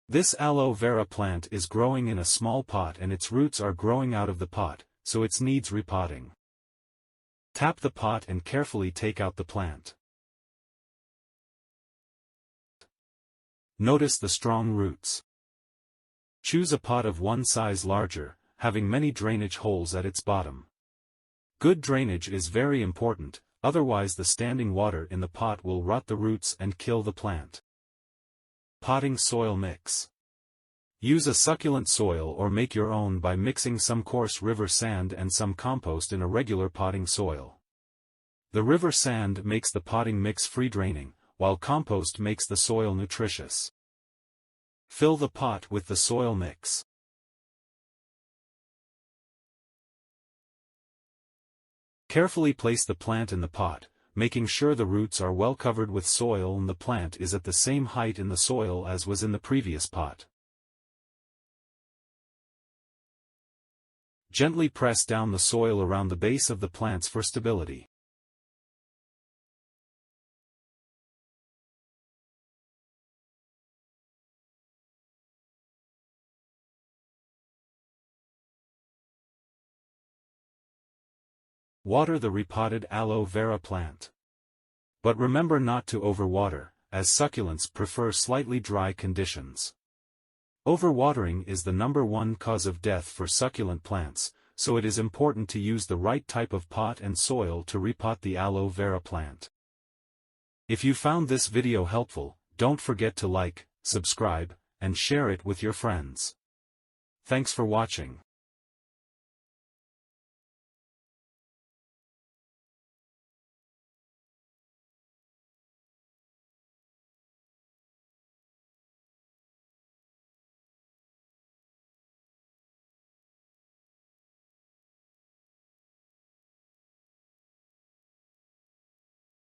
This aloe vera plant is growing in a small pot and its roots are growing out of the pot, so it needs repotting. Tap the pot and carefully take out the plant. Notice the strong roots. Choose a pot of one size larger, having many drainage holes at its bottom. Good drainage is very important, otherwise the standing water in the pot will rot the roots and kill the plant. Potting soil mix. Use a succulent soil or make your own by mixing some coarse river sand and some compost in a regular potting soil. The river sand makes the potting mix free draining, while compost makes the soil nutritious. Fill the pot with the soil mix. Carefully place the plant in the pot, making sure the roots are well covered with soil and the plant is at the same height in the soil as was in the previous pot. Gently press down the soil around the base of the plants for stability. Water the repotted aloe vera plant. But remember not to overwater, as succulents prefer slightly dry conditions. Overwatering is the #1 cause of death for succulent plants, so it is important to use the right type of pot and soil to repot the aloe vera plant. If you found this video helpful, don't forget to like, subscribe, and share it with your friends. Thanks for watching.